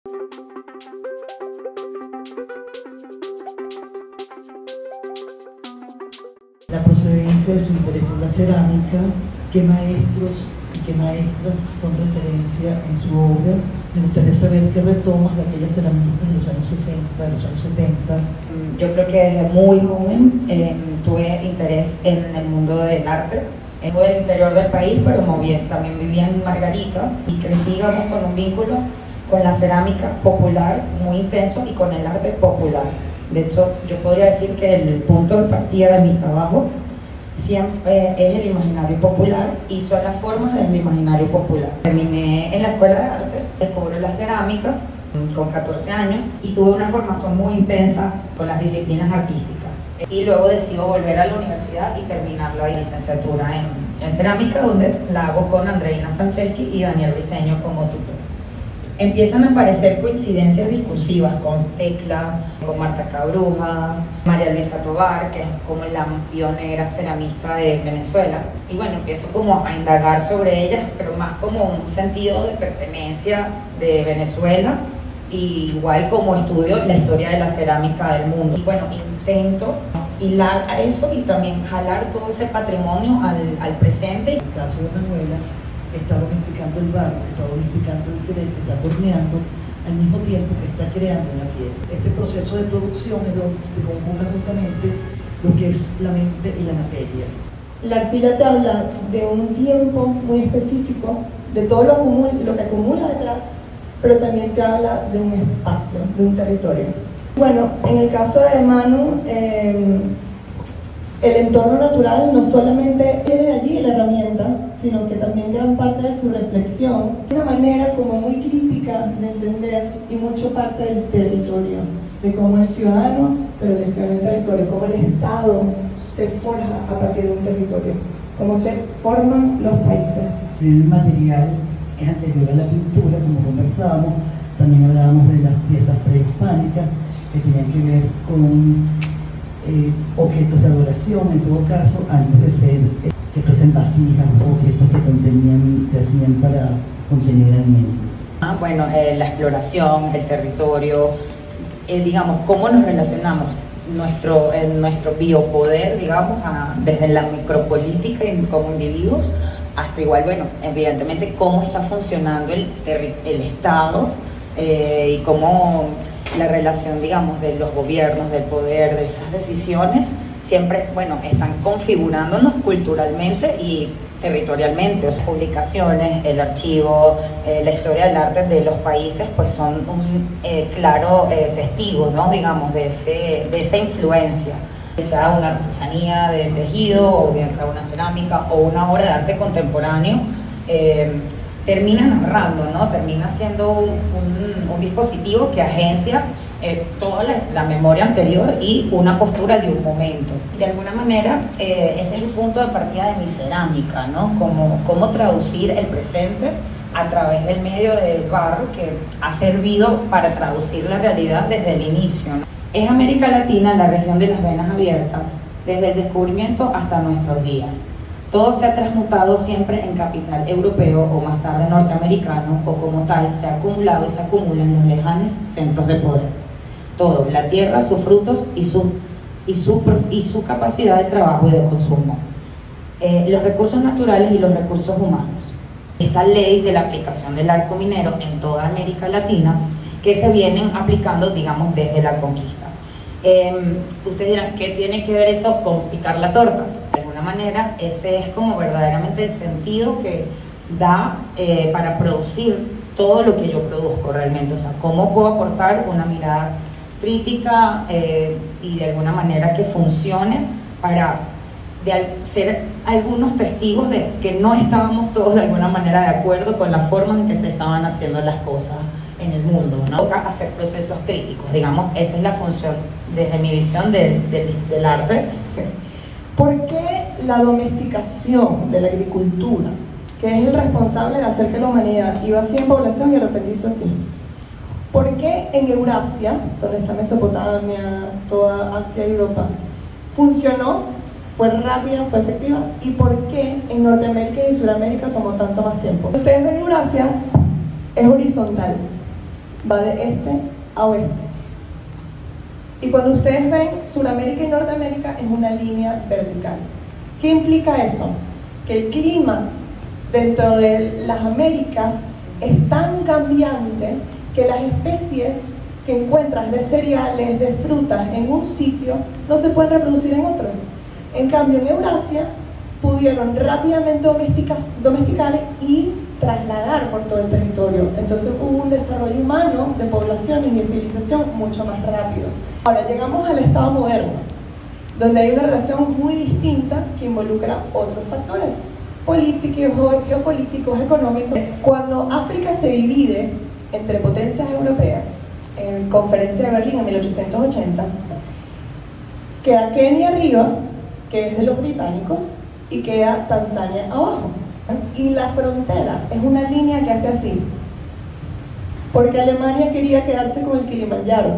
La procedencia de su interés por la cerámica, qué maestros y qué maestras son referencia en su obra. Me gustaría saber qué retomas de aquellas ceramistas de los años 60, de los años 70. Yo creo que desde muy joven tuve interés en el mundo del arte. Vengo del interior del país, pero también vivía en Margarita y crecí, digamos, con un vínculo con la cerámica popular muy intenso y con el arte popular. De hecho, yo podría decir que el punto de partida de mi trabajo siempre es el imaginario popular y son las formas del imaginario popular. Terminé en la escuela de arte, descubrí la cerámica con 14 años y tuve una formación muy intensa con las disciplinas artísticas. Y luego decido volver a la universidad y terminar la licenciatura en cerámica, donde la hago con Andreina Franceschi y Daniel Briceño como tutor. Empiezan a aparecer coincidencias discursivas con Tecla, con Marta Cabrujas, María Luisa Tovar, que es como la pionera ceramista de Venezuela. Y bueno, empiezo como a indagar sobre ellas, pero más como un sentido de pertenencia de Venezuela, y igual como estudio la historia de la cerámica del mundo. Y bueno, intento hilar a eso y también jalar todo ese patrimonio al presente. En el caso de Manuela, está domesticando el barro, está domesticando el querer, está torneando al mismo tiempo que está creando una pieza. Este proceso de producción es donde se conjuga justamente lo que es la mente y la materia. La arcilla te habla de un tiempo muy específico, de todo lo que acumula detrás, pero también te habla de un espacio, de un territorio. Bueno, en el caso de Manu, el entorno natural no solamente tiene allí la herramienta, sino que también gran parte de su reflexión, una manera como muy crítica de entender y mucho parte del territorio, de cómo el ciudadano se relaciona el territorio, cómo el Estado se forja a partir de un territorio, cómo se forman los países. El material es anterior a la pintura, como conversábamos, también hablábamos de las piezas prehispánicas que tenían que ver con objetos de adoración, en todo caso, antes de ser que fuesen vasijas o objetos que se hacían para contener alimentos. Bueno, la exploración, el territorio, digamos, cómo nos relacionamos, nuestro biopoder, digamos, desde la micropolítica y como individuos, hasta igual, bueno, evidentemente cómo está funcionando el Estado y cómo la relación, digamos, de los gobiernos, del poder, de esas decisiones, siempre, bueno, están configurándonos culturalmente y territorialmente. O sea, publicaciones, el archivo, la historia del arte de los países, pues son un claro testigo, ¿no? Digamos, de esa influencia. Sea una artesanía de tejido, o bien sea una cerámica o una obra de arte contemporáneo, termina narrando, ¿no? Termina siendo un dispositivo que agencia toda la memoria anterior y una postura de un momento. De alguna manera, ese es el punto de partida de mi cerámica, ¿no? Cómo traducir el presente a través del medio del barro, que ha servido para traducir la realidad desde el inicio, ¿no? Es América Latina la región de las venas abiertas, desde el descubrimiento hasta nuestros días. Todo se ha transmutado siempre en capital europeo o más tarde norteamericano, o como tal se ha acumulado y se acumula en los lejanos centros de poder. Todo, la tierra, sus frutos y su capacidad de trabajo y de consumo. Los recursos naturales y los recursos humanos. Esta ley de la aplicación del arco minero en toda América Latina, que se vienen aplicando, digamos, desde la conquista. Ustedes dirán, ¿qué tiene que ver eso con picar la torta? De alguna manera, ese es como verdaderamente el sentido que da para producir todo lo que yo produzco realmente. O sea, cómo puedo aportar una mirada crítica y de alguna manera que funcione para ser algunos testigos de que no estábamos todos de alguna manera de acuerdo con la forma en que se estaban haciendo las cosas en el mundo, ¿no? Toca hacer procesos críticos, digamos, esa es la función desde mi visión del arte. ¿Por qué la domesticación de la agricultura, que es el responsable de hacer que la humanidad iba así en población y de repente hizo así? ¿Por qué en Eurasia, donde está Mesopotamia, toda Asia y Europa, funcionó, fue rápida, fue efectiva? ¿Y por qué en Norteamérica y Sudamérica tomó tanto más tiempo? Ustedes ven Eurasia, es horizontal. va de este a oeste. Y cuando ustedes ven Sudamérica y Norteamérica es una línea vertical. ¿Qué implica eso? Que el clima dentro de las Américas es tan cambiante que las especies que encuentras de cereales, de frutas en un sitio, no se pueden reproducir en otro. En cambio, en Eurasia pudieron rápidamente domesticar y trasladar por todo el territorio. Entonces hubo un desarrollo humano de población y de civilización mucho más rápido. Ahora llegamos al estado moderno, donde hay una relación muy distinta que involucra otros factores políticos, geopolíticos, económicos. Cuando África se divide entre potencias europeas, en la Conferencia de Berlín en 1880, queda Kenia arriba, que es de los británicos, y queda Tanzania abajo. Y la frontera es una línea que hace así, porque Alemania quería quedarse con el Kilimanjaro.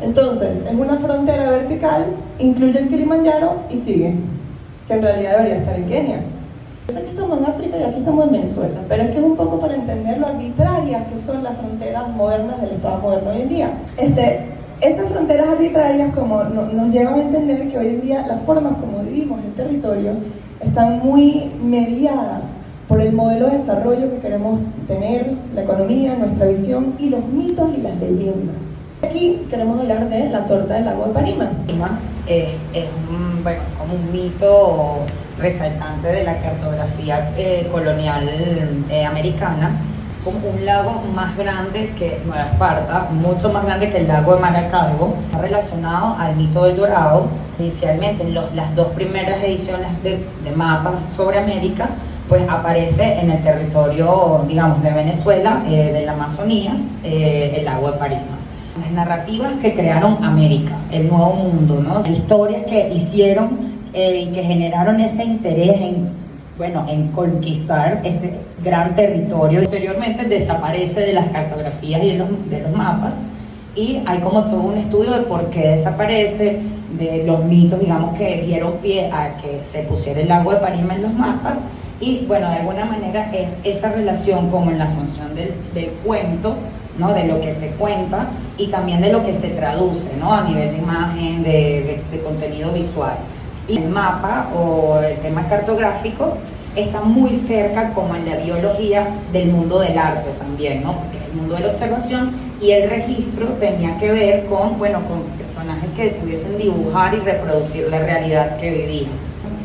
Entonces, es una frontera vertical, incluye el Kilimanjaro y sigue, que en realidad debería estar en Kenia. Yo sé que estamos en África y aquí estamos en Venezuela, pero es que es un poco para entender lo arbitrarias que son las fronteras modernas del Estado moderno hoy en día. Esas fronteras arbitrarias como nos llevan a entender que hoy en día las formas como vivimos el territorio están muy mediadas por el modelo de desarrollo que queremos tener, la economía, nuestra visión y los mitos y las leyendas. Aquí queremos hablar de la torta del lago de Parima. Parima es como un mito resaltante de la cartografía colonial americana, como un lago más grande que Nueva Esparta, mucho más grande que el lago de Maracaibo, relacionado al mito del Dorado. Inicialmente, en las dos primeras ediciones de mapas sobre América, pues aparece en el territorio, digamos, de Venezuela, de la Amazonía, el lago de Parima. Las narrativas que crearon América, el nuevo mundo, ¿no? Historias que hicieron y que generaron ese interés en conquistar este gran territorio. Posteriormente desaparece de las cartografías y de los mapas, y hay como todo un estudio de por qué desaparece, de los mitos, digamos, que dieron pie a que se pusiera el lago de Parima en los mapas. Y bueno, de alguna manera es esa relación como en la función del cuento, ¿no? De lo que se cuenta y también de lo que se traduce, ¿no? A nivel de imagen, de contenido visual. Y el mapa o el tema cartográfico está muy cerca como en la biología del mundo del arte también, ¿no? Porque el mundo de la observación y el registro tenía que ver con personajes que pudiesen dibujar y reproducir la realidad que vivían.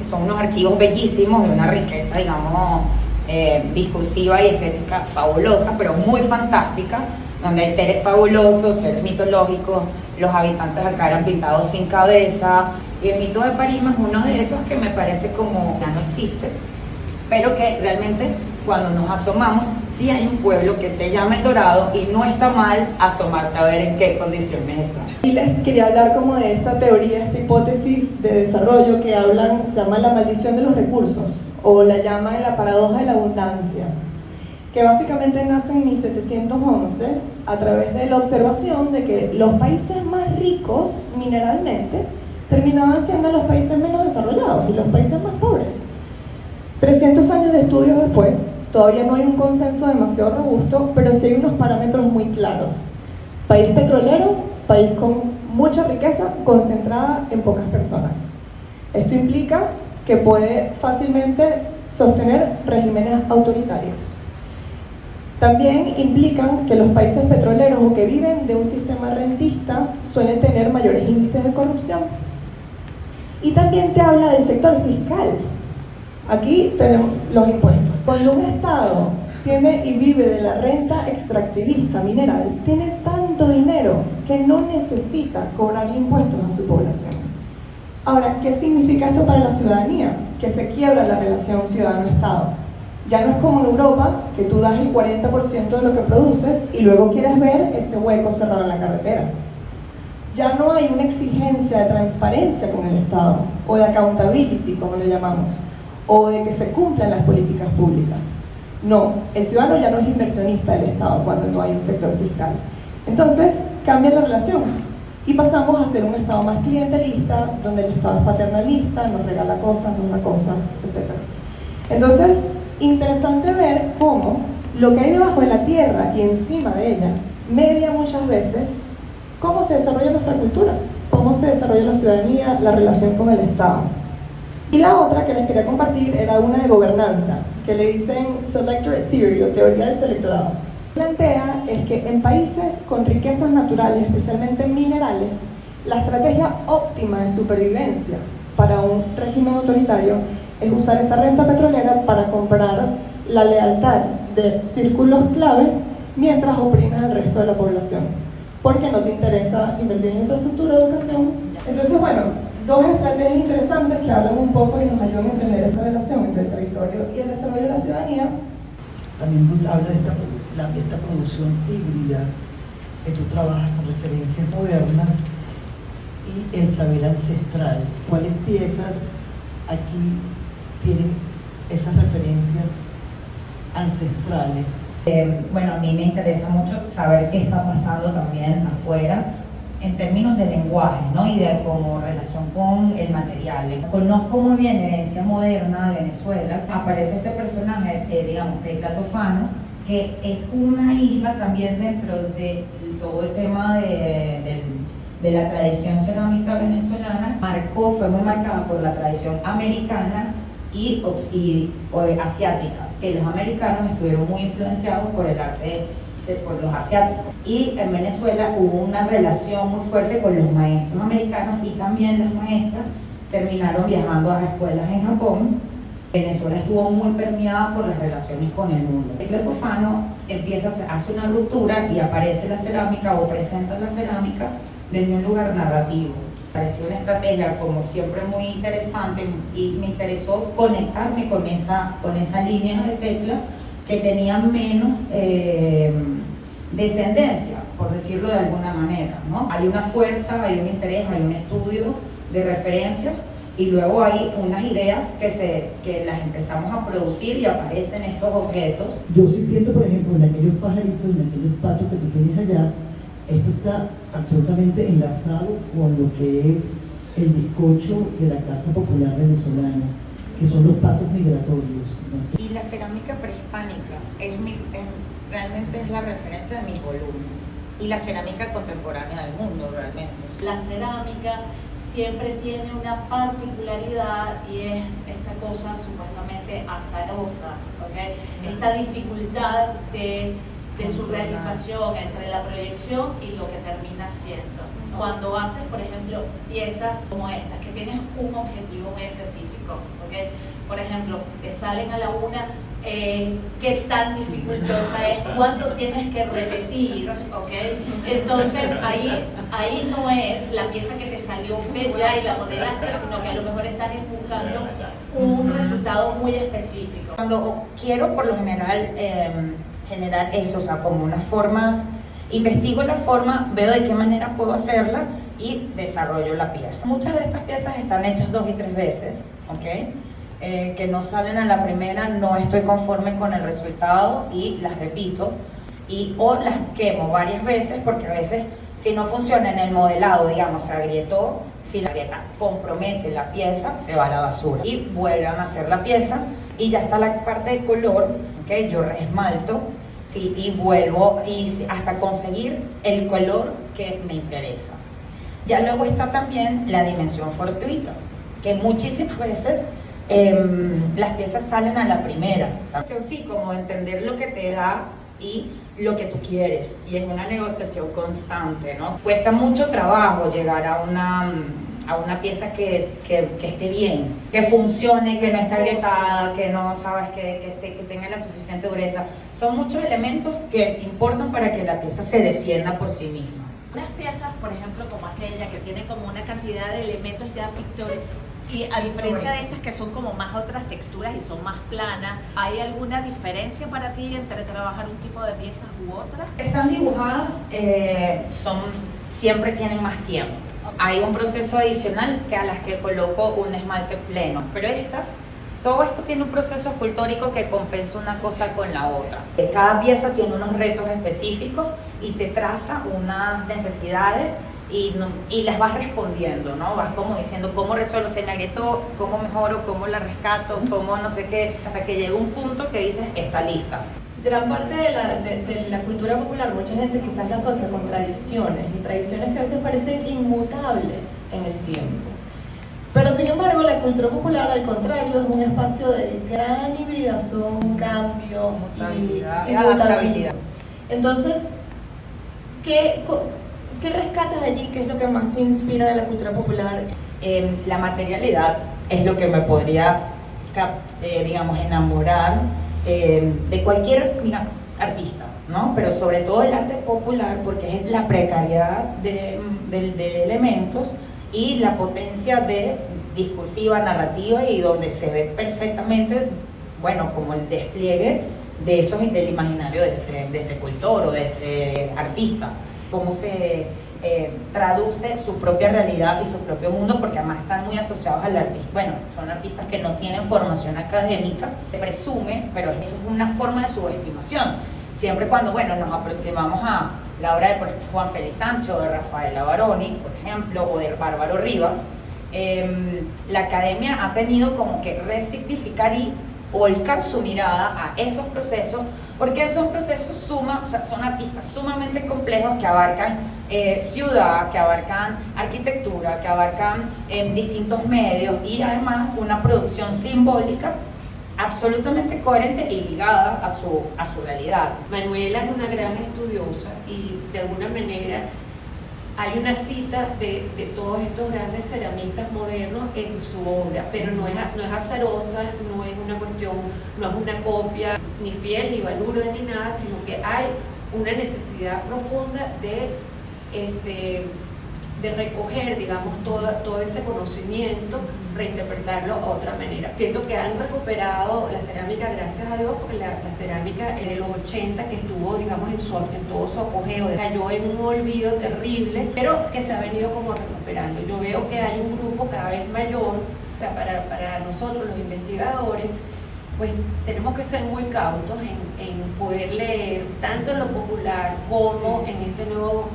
Son unos archivos bellísimos de una riqueza, digamos, discursiva y estética fabulosa, pero muy fantástica, donde hay seres fabulosos, seres mitológicos, los habitantes acá eran pintados sin cabeza, y el mito de Parima es uno de esos que me parece como ya no existe, pero que realmente cuando nos asomamos, sí hay un pueblo que se llama El Dorado y no está mal asomarse a ver en qué condiciones está. Y les quería hablar como de esta teoría, esta hipótesis de desarrollo que se llama la maldición de los recursos, o la llaman la paradoja de la abundancia, que básicamente nace en 1711 a través de la observación de que los países más ricos mineralmente terminaban siendo los países menos desarrollados y los países más pobres. 300 años de estudios después, todavía no hay un consenso demasiado robusto, pero sí hay unos parámetros muy claros. País petrolero, país con mucha riqueza concentrada en pocas personas. Esto implica que puede fácilmente sostener regímenes autoritarios. También implican que los países petroleros o que viven de un sistema rentista suelen tener mayores índices de corrupción. Y también te habla del sector fiscal. Aquí tenemos los impuestos. Cuando un Estado tiene y vive de la renta extractivista mineral, tiene tanto dinero que no necesita cobrarle impuestos a su población. Ahora, ¿qué significa esto para la ciudadanía? Que se quiebra la relación ciudadano-Estado. Ya no es como en Europa, que tú das el 40% de lo que produces y luego quieres ver ese hueco cerrado en la carretera. Ya no hay una exigencia de transparencia con el Estado, o de accountability, como lo llamamos, o de que se cumplan las políticas públicas. No, el ciudadano ya no es inversionista del Estado cuando no hay un sector fiscal. Entonces, cambia la relación y pasamos a ser un Estado más clientelista, donde el Estado es paternalista, nos regala cosas, nos da cosas, etc. Entonces, interesante ver cómo lo que hay debajo de la tierra y encima de ella media muchas veces cómo se desarrolla nuestra cultura, cómo se desarrolla la ciudadanía, la relación con el Estado. Y la otra que les quería compartir era una de gobernanza, que le dicen Selectorate Theory o teoría del selectorado. Plantea es que en países con riquezas naturales, especialmente minerales, la estrategia óptima de supervivencia para un régimen autoritario es usar esa renta petrolera para comprar la lealtad de círculos claves mientras oprimes al resto de la población, porque no te interesa invertir en infraestructura, educación. Entonces, bueno, dos estrategias interesantes que hablan un poco y nos ayudan a entender esa relación entre el territorio y el desarrollo de la ciudadanía. También habla de esta producción híbrida, que tú trabajas con referencias modernas y el saber ancestral. ¿Cuáles piezas aquí tienen esas referencias ancestrales? Bueno, a mí me interesa mucho saber qué está pasando también afuera en términos de lenguaje, ¿no? Y de como relación con el material. Conozco muy bien la herencia moderna de Venezuela. Aparece este personaje, digamos, Tecla Tofano, que es una isla también dentro de todo el tema de la tradición cerámica venezolana. Fue muy marcada por la tradición americana y asiática, que los americanos estuvieron muy influenciados por el arte por los asiáticos. Y en Venezuela hubo una relación muy fuerte con los maestros americanos y también las maestras terminaron viajando a escuelas en Japón. Venezuela estuvo muy permeada por las relaciones con el mundo. Tecla Tofano hace una ruptura y aparece la cerámica o presenta la cerámica desde un lugar narrativo. Pareció una estrategia como siempre muy interesante y me interesó conectarme con esa línea de Tecla que tenía menos descendencia, por decirlo de alguna manera, ¿no? Hay una fuerza, hay un interés, hay un estudio de referencias y luego hay unas ideas que las empezamos a producir y aparecen estos objetos. Yo sí siento, por ejemplo, en aquellos pajaritos, en aquellos patos que tú tienes allá, esto está absolutamente enlazado con lo que es el bizcocho de la Casa Popular Venezolana, que son los patos migratorios, ¿no? Y la cerámica prehispánica realmente es la referencia de mis volúmenes. Y la cerámica contemporánea del mundo, realmente. La cerámica siempre tiene una particularidad y es esta cosa supuestamente azarosa, ¿okay? Esta dificultad de su realización entre la proyección y lo que termina siendo. Cuando haces, por ejemplo, piezas como estas, que tienen un objetivo muy específico, ¿okay? Por ejemplo, te salen a la una, qué tan dificultosa es, cuánto tienes que repetir, ¿okay? Entonces ahí no es la pieza que te salió bella y la modelaste, sino que a lo mejor estás buscando un resultado muy específico. Cuando quiero, por lo general, generar eso, o sea, como unas formas, investigo la forma, veo de qué manera puedo hacerla y desarrollo la pieza. Muchas de estas piezas están hechas 2 y 3 veces, ¿ok? Que no salen a la primera, no estoy conforme con el resultado y las repito o las quemo varias veces porque a veces si no funciona en el modelado, digamos, se agrietó, si la grieta compromete la pieza, se va a la basura y vuelven a hacer la pieza y ya está la parte de color, ¿ok? Yo reesmalto, sí, y vuelvo hasta conseguir el color que me interesa. Ya luego está también la dimensión fortuita, que muchísimas veces las piezas salen a la primera. Sí, como entender lo que te da y lo que tú quieres, y es una negociación constante, ¿no? Cuesta mucho trabajo llegar a una pieza que esté bien, que funcione, que no esté agrietada, que no, sabes, que tenga la suficiente dureza. Son muchos elementos que importan para que la pieza se defienda por sí misma. Unas piezas, por ejemplo, como aquella que tiene como una cantidad de elementos ya pictóricos, y a diferencia de estas que son como más otras texturas y son más planas, ¿hay alguna diferencia para ti entre trabajar un tipo de piezas u otras? Están dibujadas, siempre tienen más tiempo. Hay un proceso adicional que a las que coloco un esmalte pleno, pero todo esto tiene un proceso escultórico que compensa una cosa con la otra. Cada pieza tiene unos retos específicos y te traza unas necesidades y las vas respondiendo, ¿no? Vas como diciendo cómo resuelvo, se me agrietó, cómo mejoro, cómo la rescato, cómo no sé qué, hasta que llega un punto que dices, está lista. gran parte de la cultura popular, mucha gente quizás la asocia con tradiciones, y tradiciones que a veces parecen inmutables en el tiempo. Pero sin embargo, la cultura popular, al contrario, es un espacio de gran hibridación, cambio y adaptabilidad. Entonces, ¿qué rescatas allí? ¿Qué es lo que más te inspira de la cultura popular? La materialidad es lo que me podría, digamos, enamorar de cualquier artista, ¿no? Pero sobre todo el arte popular, porque es la precariedad de elementos y la potencia de discursiva, narrativa, y donde se ve perfectamente, bueno, como el despliegue de esos, del imaginario de ese cultor o de ese artista, cómo se traduce su propia realidad y su propio mundo, porque además están muy asociados al artista. Bueno, son artistas que no tienen formación académica, se presume, pero eso es una forma de subestimación. Siempre cuando, bueno, nos aproximamos a la obra de, por ejemplo, Juan Félix Sancho, de Rafaela Baroni, por ejemplo, o de Bárbaro Rivas, la academia ha tenido como que resignificar y volcar su mirada a esos procesos, porque esos procesos o sea, son artistas sumamente complejos que abarcan ciudad, que abarcan arquitectura, que abarcan distintos medios, y además una producción simbólica absolutamente coherente y ligada a su realidad. Manuela es una gran estudiosa y de alguna manera hay una cita de todos estos grandes ceramistas modernos en su obra, pero no es azarosa, no es una cuestión, no es una copia ni fiel, ni balurda, ni nada, sino que hay una necesidad profunda de recoger, digamos, todo ese conocimiento, reinterpretarlo a otra manera. Siento que han recuperado la cerámica, gracias a Dios, porque la cerámica de los 80, que estuvo, digamos, en todo su apogeo, cayó en un olvido terrible, pero que se ha venido como recuperando. Yo veo que hay un grupo cada vez mayor, o sea, para nosotros los investigadores, pues tenemos que ser muy cautos en poder leer tanto en lo popular como en este nuevo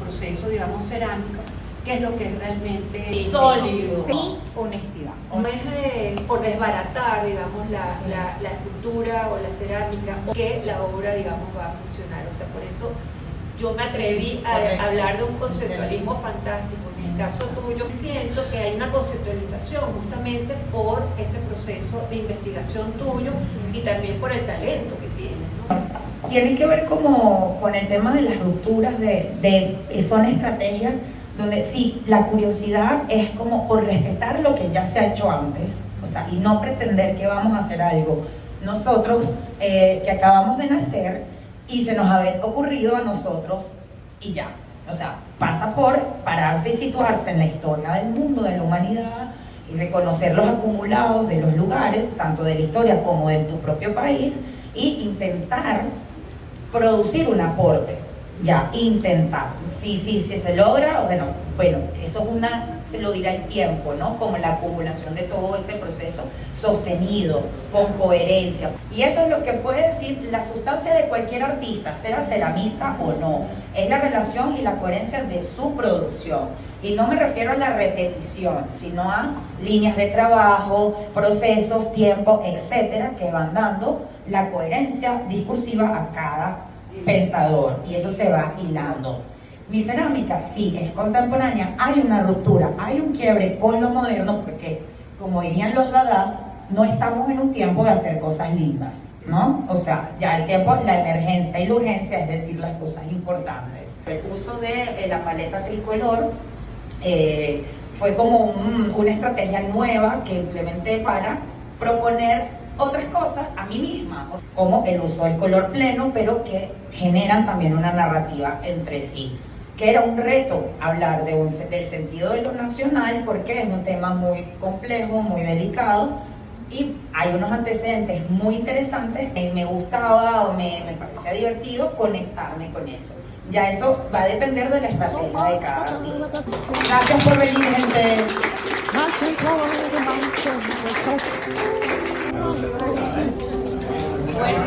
proceso, digamos, cerámico, que es lo que es realmente sólido. Y honestidad. No es por desbaratar, digamos, la escultura o la cerámica, o que la obra, digamos, va a funcionar. O sea, por eso yo me atreví a hablar de un conceptualismo fantástico. En el caso tuyo, siento que hay una conceptualización justamente por ese proceso de investigación tuyo y también por el talento que tienes, ¿no? Tiene que ver como con el tema de las rupturas, son estrategias donde sí, la curiosidad es como por respetar lo que ya se ha hecho antes, o sea, y no pretender que vamos a hacer algo nosotros que acabamos de nacer y se nos ha ocurrido a nosotros y ya. O sea, pasa por pararse y situarse en la historia del mundo, de la humanidad, y reconocer los acumulados de los lugares, tanto de la historia como de tu propio país, y intentar producir un aporte. Ya, intentar. Si se logra, bueno, eso se lo dirá el tiempo, ¿no? Como la acumulación de todo ese proceso sostenido, con coherencia. Y eso es lo que puede decir la sustancia de cualquier artista, sea ceramista o no. Es la relación y la coherencia de su producción. Y no me refiero a la repetición, sino a líneas de trabajo, procesos, tiempo, etcétera, que van dando la coherencia discursiva a cada pensador, y eso se va hilando. Mi cerámica sí es contemporánea, hay una ruptura, hay un quiebre con lo moderno, porque como dirían los Dada, no estamos en un tiempo de hacer cosas lindas, ¿no? O sea, ya el tiempo, la emergencia y la urgencia, es decir, las cosas importantes. El uso de la paleta tricolor fue como una estrategia nueva que implementé para proponer otras cosas a mí misma, como el uso del color pleno, pero que generan también una narrativa entre sí, que era un reto hablar del sentido de lo nacional, porque es un tema muy complejo, muy delicado, y hay unos antecedentes muy interesantes. Me gustaba o me parecía divertido conectarme con eso. Ya eso va a depender de la estrategia de cada artista. Gracias por venir, gente. Bueno,